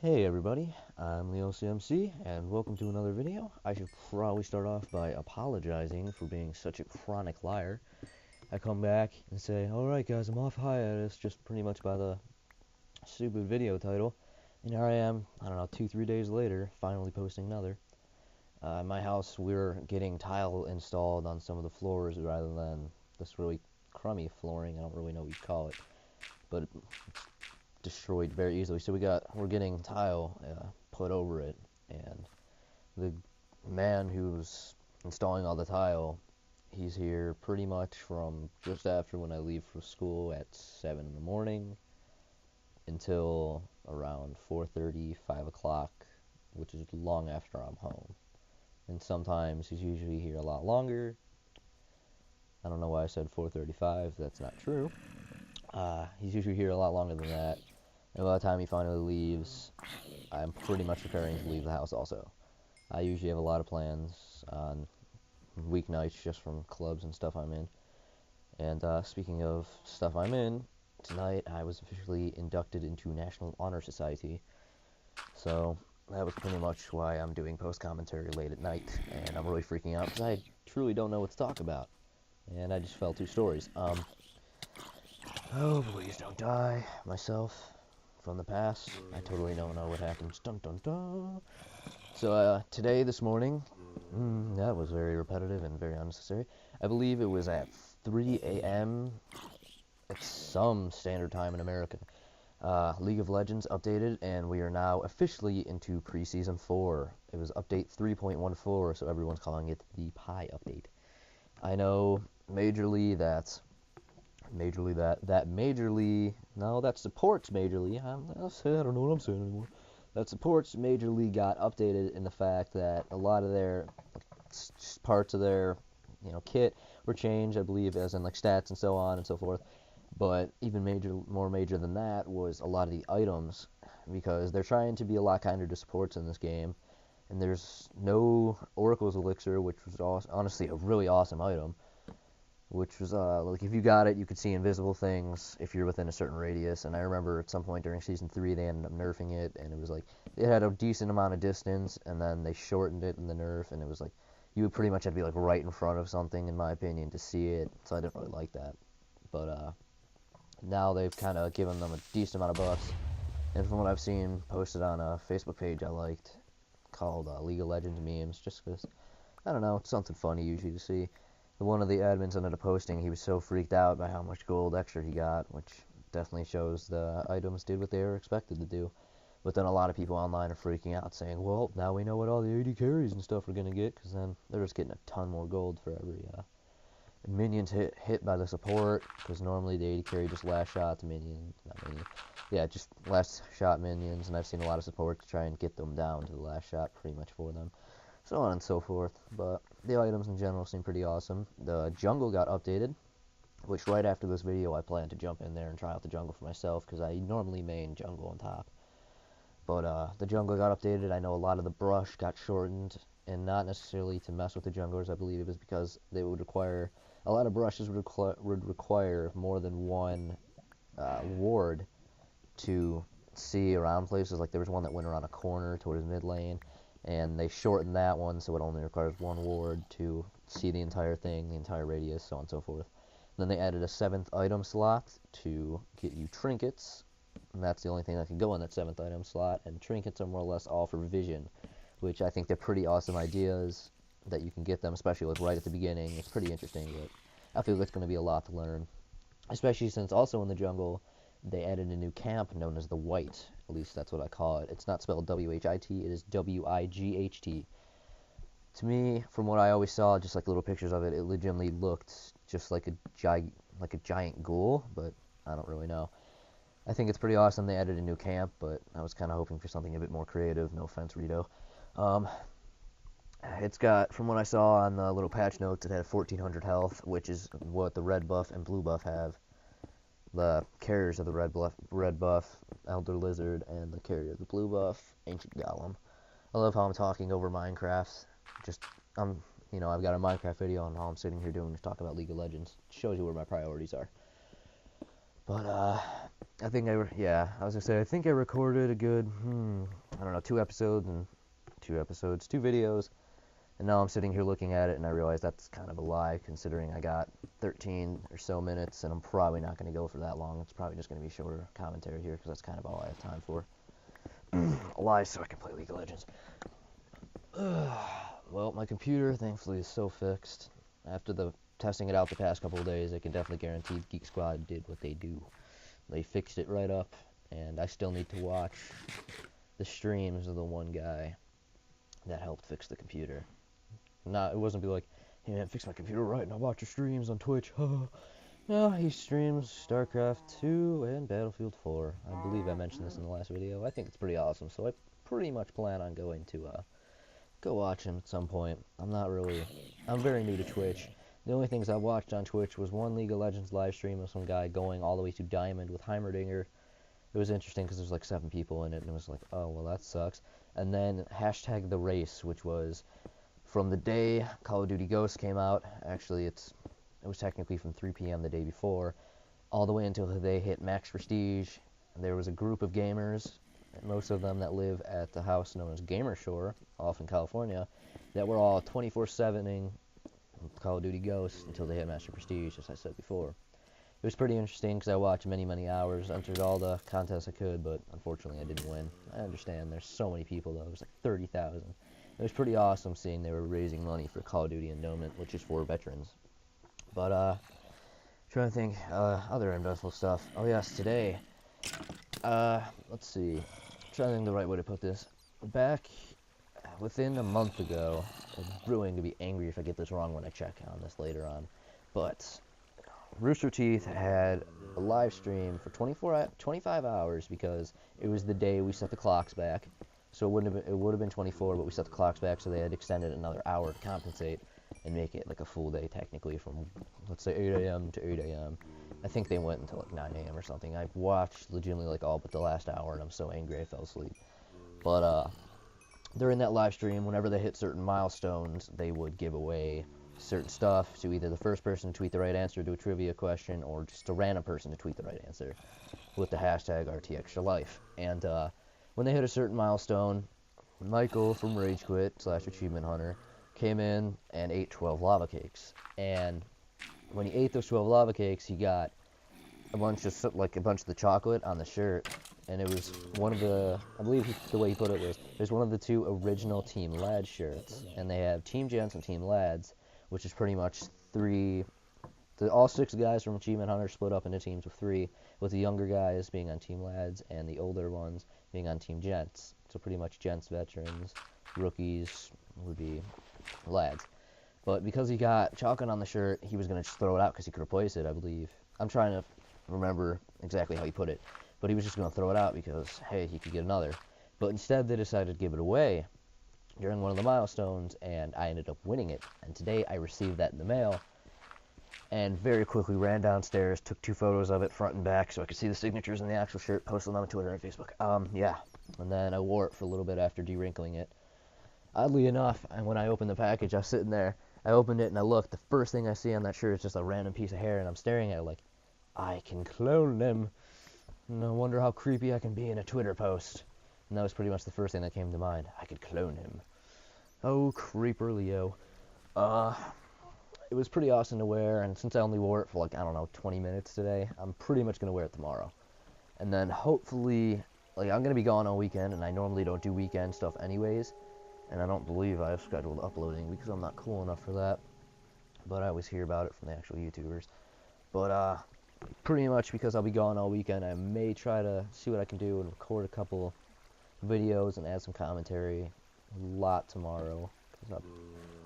Hey everybody, I'm Leo CMC, and welcome to another video. I should probably start off by apologizing for being such a chronic liar. I come back and say, alright guys, I'm off hiatus, just pretty much by the stupid video title. And here I am, I don't know, 2-3 days later, finally posting another. In my house, we're getting tile installed on some of the floors rather than this really crummy flooring. I don't really know what you call it, but destroyed very easily. So we're getting tile put over it, and the man who's installing all the tile, he's here pretty much from just after when I leave for school at 7 in the morning until around 4:30, 5 o'clock, which is long after I'm home. And sometimes he's usually here a lot longer. I don't know why I said 4:35. That's not true. He's usually here a lot longer than that. And by the time he finally leaves, I'm pretty much preparing to leave the house also. I usually have a lot of plans on weeknights just from clubs and stuff I'm in. And speaking of stuff I'm in, tonight I was officially inducted into National Honor Society. So that was pretty much why I'm doing post commentary late at night, and I'm really freaking out because I truly don't know what to talk about. And I just fell 2 stories. Oh, please don't die. Myself from the past. I totally don't know what happens. Dun dun dun. So today, this morning, that was very repetitive and very unnecessary. I believe it was at 3 a.m. at some standard time in America. League of Legends updated, and we are now officially into preseason 4. It was update 3.14, so everyone's calling it the Pi update. I know majorly that supports majorly. I don't know what I'm saying anymore. That supports majorly got updated in the fact that a lot of their parts of their kit were changed, I believe, as in like stats and so on and so forth. But even more major than that was a lot of the items, because they're trying to be a lot kinder to supports in this game. And there's no Oracle's Elixir, which was honestly a really awesome item. Which was, like, if you got it, you could see invisible things if you're within a certain radius. And I remember at some point during Season 3, they ended up nerfing it, and it was like, it had a decent amount of distance, and then they shortened it in the nerf, and it was like, you would pretty much have to be, like, right in front of something, in my opinion, to see it, so I didn't really like that. But, now they've kind of given them a decent amount of buffs, and from what I've seen posted on a Facebook page I liked, called League of Legends memes, just because, I don't know, it's something funny usually to see. One of the admins ended up posting, he was so freaked out by how much gold extra he got, which definitely shows the items did what they were expected to do. But then a lot of people online are freaking out, saying, well, now we know what all the AD carries and stuff are going to get, because then they're just getting a ton more gold for every minions hit by the support, because normally the AD carry just last shot minions, just last shot minions, and I've seen a lot of supports try and get them down to the last shot pretty much for them. So on and so forth, but the items in general seem pretty awesome. The jungle got updated, which right after this video I plan to jump in there and try out the jungle for myself, because I normally main jungle on top. But the jungle got updated. I know a lot of the brush got shortened, and not necessarily to mess with the junglers. I believe it was because they would require, a lot of brushes would require more than one ward to see around places. Like there was one that went around a corner towards mid lane, and they shortened that one so it only requires one ward to see the entire thing, the entire radius, so on and so forth. And then they added a 7th item slot to get you trinkets, and that's the only thing that can go in that 7th item slot, and trinkets are more or less all for vision, which I think they're pretty awesome ideas that you can get them, especially like right at the beginning. It's pretty interesting, but I feel it's going to be a lot to learn, especially since also in the jungle they added a new camp known as the White. At least that's what I call it. It's not spelled W-H-I-T, it is W-I-G-H-T. To me, from what I always saw, just like little pictures of it, it legitimately looked just like a giant ghoul, but I don't really know. I think it's pretty awesome they added a new camp, but I was kind of hoping for something a bit more creative. No offense, Rito. It's got, from what I saw on the little patch notes, it had 1400 health, which is what the red buff and blue buff have. The carriers of the red buff, Elder Lizard, and the carrier of the blue buff, Ancient Golem. I love how I'm talking over Minecraft. I've got a Minecraft video, and all I'm sitting here doing is talk about League of Legends. It shows you where my priorities are. But I think yeah, I was gonna say I think I recorded a good I don't know, two videos, and now I'm sitting here looking at it and I realize that's kind of a lie considering I got 13 or so minutes and I'm probably not going to go for that long. It's probably just going to be shorter commentary here because that's kind of all I have time for. A lie so I can play League of Legends. Well, my computer thankfully is so fixed. After the testing it out the past couple of days, I can definitely guarantee Geek Squad did what they do. They fixed it right up, and I still need to watch the streams of the one guy that helped fix the computer. It wasn't be like, hey man, fix my computer right and I'll watch your streams on Twitch. No, he streams StarCraft 2 and Battlefield 4. I believe I mentioned this in the last video. I think it's pretty awesome, so I pretty much plan on going to go watch him at some point. I'm very new to Twitch. The only things I watched on Twitch was one League of Legends live stream of some guy going all the way to Diamond with Heimerdinger. It was interesting because there's like 7 people in it, and it was like, oh, well, that sucks. And then hashtag the race, which was from the day Call of Duty Ghosts came out. Actually, it was technically from 3 p.m. the day before, all the way until they hit max prestige. And there was a group of gamers, most of them that live at the house known as Gamershore, off in California, that were all 24/7ing Call of Duty Ghosts until they hit master prestige, as I said before. It was pretty interesting because I watched many hours, entered all the contests I could, but unfortunately I didn't win. I understand, there's so many people though, there's like 30,000. It was pretty awesome seeing they were raising money for Call of Duty Endowment, which is for veterans. But, trying to think, other investable stuff. Oh yes, today, let's see, trying to think the right way to put this. Back within a month ago, I'm really going to be angry if I get this wrong when I check on this later on, but Rooster Teeth had a live stream for 25 hours because it was the day we set the clocks back. So it would have been 24, but we set the clocks back, so they had extended another hour to compensate and make it like a full day technically from, let's say, 8 a.m. to 8 a.m. I think they went until like 9 a.m. or something. I've watched legitimately like all but the last hour, and I'm so angry I fell asleep. But during that live stream, whenever they hit certain milestones, they would give away certain stuff to either the first person to tweet the right answer to a trivia question or just a random person to tweet the right answer with the hashtag RTExtraLife. And when they hit a certain milestone, Michael from Rage Quit / Achievement Hunter came in and ate 12 lava cakes. And when he ate those 12 lava cakes, he got a bunch of the chocolate on the shirt. And it was one of the, I believe the way he put it was, there's one of the 2 original Team Lads shirts. And they have Team Gents and Team Lads, which is pretty much all 6 guys from Achievement Hunter split up into teams of 3, with the younger guys being on Team Lads and the older ones being on Team Gents. So pretty much Gents veterans, rookies would be Lads. But because he got chocolate on the shirt, he was going to just throw it out because he could replace it, I believe. I'm trying to remember exactly how he put it. But he was just going to throw it out because, hey, he could get another. But instead they decided to give it away during one of the milestones, and I ended up winning it. And today I received that in the mail, and very quickly ran downstairs, took 2 photos of it front and back so I could see the signatures in the actual shirt, posted them on Twitter and Facebook. Yeah. And then I wore it for a little bit after de-wrinkling it. Oddly enough, and when I opened the package, I was sitting there, I opened it and I looked, the first thing I see on that shirt is just a random piece of hair, and I'm staring at it like, I can clone them. No wonder how creepy I can be in a Twitter post. And that was pretty much the first thing that came to mind. I could clone him. Oh, creeper Leo. It was pretty awesome to wear, and since I only wore it for like, I don't know, 20 minutes today, I'm pretty much going to wear it tomorrow. And then hopefully, like, I'm going to be gone all weekend, and I normally don't do weekend stuff anyways, and I don't believe I have scheduled uploading because I'm not cool enough for that, but I always hear about it from the actual YouTubers. But, pretty much because I'll be gone all weekend, I may try to see what I can do and record a couple videos and add some commentary a lot tomorrow.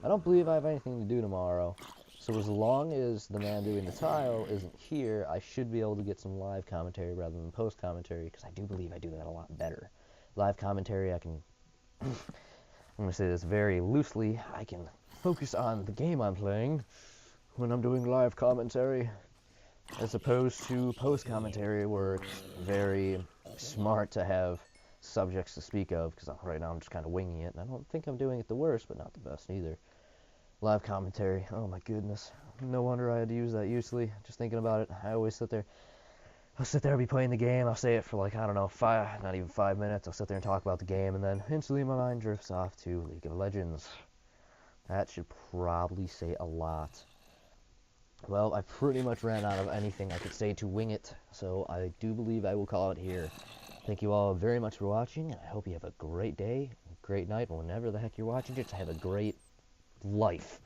I don't believe I have anything to do tomorrow, so as long as the man doing the tile isn't here, I should be able to get some live commentary rather than post commentary, because I do believe I do that a lot better. Live commentary, I can, I'm going to say this very loosely, I can focus on the game I'm playing when I'm doing live commentary, as opposed to post commentary where it's very smart to have subjects to speak of, because right now I'm just kind of winging it, and I don't think I'm doing it the worst, but not the best either. Live commentary, oh my goodness, no wonder I had to use that usually. Just thinking about it, I always sit there, I'll sit there and be playing the game. I'll say it for like, I don't know, not even 5 minutes. I'll sit there and talk about the game, and then instantly my mind drifts off to League of Legends. That should probably say a lot. Well, I pretty much ran out of anything I could say to wing it, so I do believe I will call it here. Thank you all very much for watching, and I hope you have a great day, great night, whenever the heck you're watching it. Have a great life.